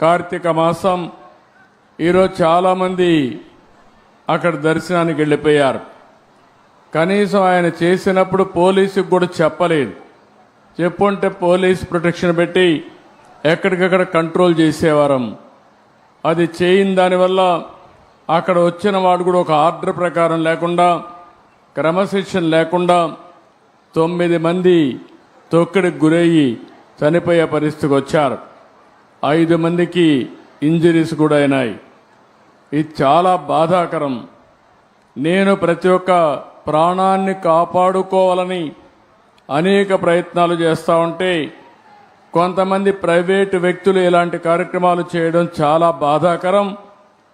కార్తీక మాసం. ఈరోజు చాలామంది అక్కడ దర్శనానికి వెళ్ళిపోయారు. కనీసం ఆయన చేసినప్పుడు పోలీసుకు కూడా చెప్పలేదు. చెప్పుంటే పోలీస్ ప్రొటెక్షన్ పెట్టి ఎక్కడికక్కడ కంట్రోల్ చేసేవారం. అది చేయని దానివల్ల అక్కడ వచ్చిన వాడు కూడా ఒక ఆర్డర్ ప్రకారం లేకుండా, క్రమశిక్షణ లేకుండా 9 మంది తొక్కిడికి గురయ్యి చనిపోయే పరిస్థితికి వచ్చారు. 5 మందికి ఇంజరీస్ కూడా అయినాయి. ఇది చాలా బాధాకరం. నేను ప్రతి ఒక్క ప్రాణాన్ని కాపాడుకోవాలని అనేక ప్రయత్నాలు చేస్తూ ఉంటే కొంతమంది ప్రైవేటు వ్యక్తులు ఇలాంటి కార్యక్రమాలు చేయడం చాలా బాధాకరం.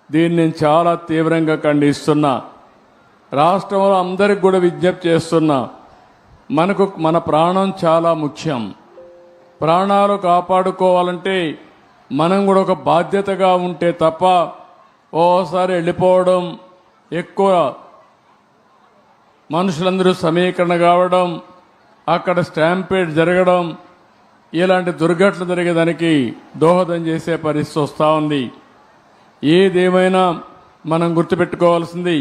దీన్ని నేను చాలా తీవ్రంగా ఖండిస్తున్నా. రాష్ట్రంలో అందరికి కూడా విజ్ఞప్తి చేస్తున్నా, మనకు మన ప్రాణం చాలా ముఖ్యం. ప్రాణాలు కాపాడుకోవాలంటే మనం కూడా ఒక బాధ్యతగా ఉంటే తప్ప ఓసారి వెళ్ళిపోవడం, ఎక్కువ మనుషులందరూ సమీకరణ కావడం, అక్కడ స్టాంపేడ్ జరగడం, ఇలాంటి దుర్ఘటనలు జరిగేదానికి దోహదం చేసే పరిస్థితి వస్తూ ఉంది. ఏదేమైనా మనం గుర్తుపెట్టుకోవాల్సింది,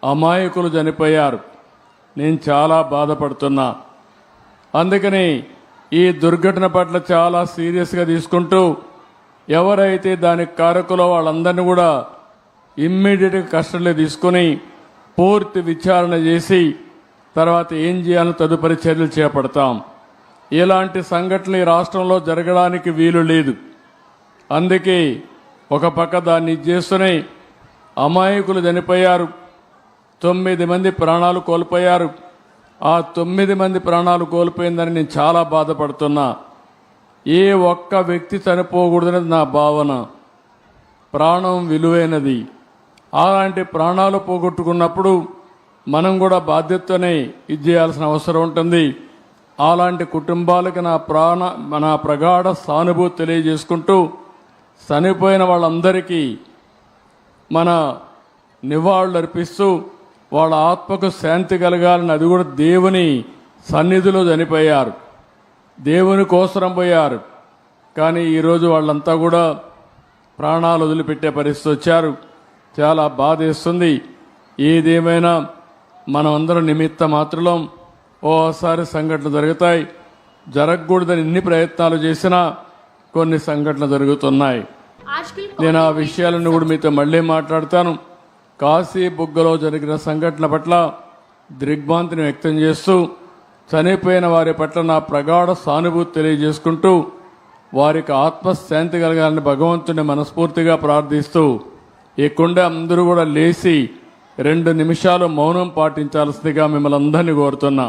అమాయకులు చనిపోయారు. నేను చాలా బాధపడుతున్నా. అందుకని ఈ దుర్ఘటన పట్ల చాలా సీరియస్గా తీసుకుంటూ ఎవరైతే దానికి కారకులో వాళ్ళందరినీ కూడా ఇమ్మీడియట్గా కస్టడీలో తీసుకుని పూర్తి విచారణ చేసి తర్వాత ఏం చేయాలో తదుపరి చర్యలు చేపడతాం. ఇలాంటి సంఘటనలు ఈ రాష్ట్రంలో జరగడానికి వీలు లేదు. అందుకే ఒక పక్క దాన్ని చేస్తూనే అమాయకులు చనిపోయారు. 9 మంది ప్రాణాలు కోల్పోయారు. ఆ 9 మంది ప్రాణాలు కోల్పోయిందని నేను చాలా బాధపడుతున్నా. ఏ ఒక్క వ్యక్తి చనిపోకూడదనేది నా భావన. ప్రాణం విలువైనది. అలాంటి ప్రాణాలు పోగొట్టుకున్నప్పుడు మనం కూడా బాధ్యతనే ఇది చేయాల్సిన అవసరం ఉంటుంది. అలాంటి కుటుంబాలకు నా ప్రగాఢ సానుభూతి తెలియజేసుకుంటూ చనిపోయిన వాళ్ళందరికీ మన నివాళులు అర్పిస్తూ వాళ్ళ ఆత్మకు శాంతి కలగాలని, అది కూడా దేవుని సన్నిధిలో చనిపోయారు, దేవుని కోసరం పోయారు. కానీ ఈరోజు వాళ్ళంతా కూడా ప్రాణాలు వదిలిపెట్టే పరిస్థితి వచ్చారు. చాలా బాధేస్తుంది. ఏదేమైనా మనం అందరం నిమిత్త మాత్రం. ఓసారి సంఘటనలు జరుగుతాయి. జరగకూడదని ఎన్ని ప్రయత్నాలు చేసినా కొన్ని సంఘటనలు జరుగుతున్నాయి. నేను ఆ విషయాలను కూడా మీతో మళ్ళీ మాట్లాడతాను. కాశీ బుగ్గలో జరిగిన సంఘటన పట్ల దిగ్భ్రాంతిని వ్యక్తం చేస్తూ చనిపోయిన వారి పట్ల నా ప్రగాఢ సానుభూతి తెలియజేసుకుంటూ వారికి ఆత్మశాంతి కలగాలని భగవంతుని మనస్ఫూర్తిగా ప్రార్థిస్తూ ఈ కుండ అందరూ కూడా లేచి 2 నిమిషాలు మౌనం పాటించాల్సిందిగా మిమ్మల్ని అందరినీ కోరుతున్నా.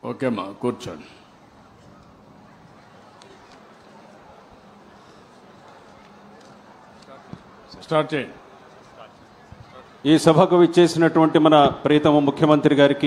ఓకే అమ్మా, కూర్చోండి. స్టార్ట్ చేయండి. ఈ సభకు విచ్చేసినటువంటి మన ప్రియతమ ముఖ్యమంత్రి గారికి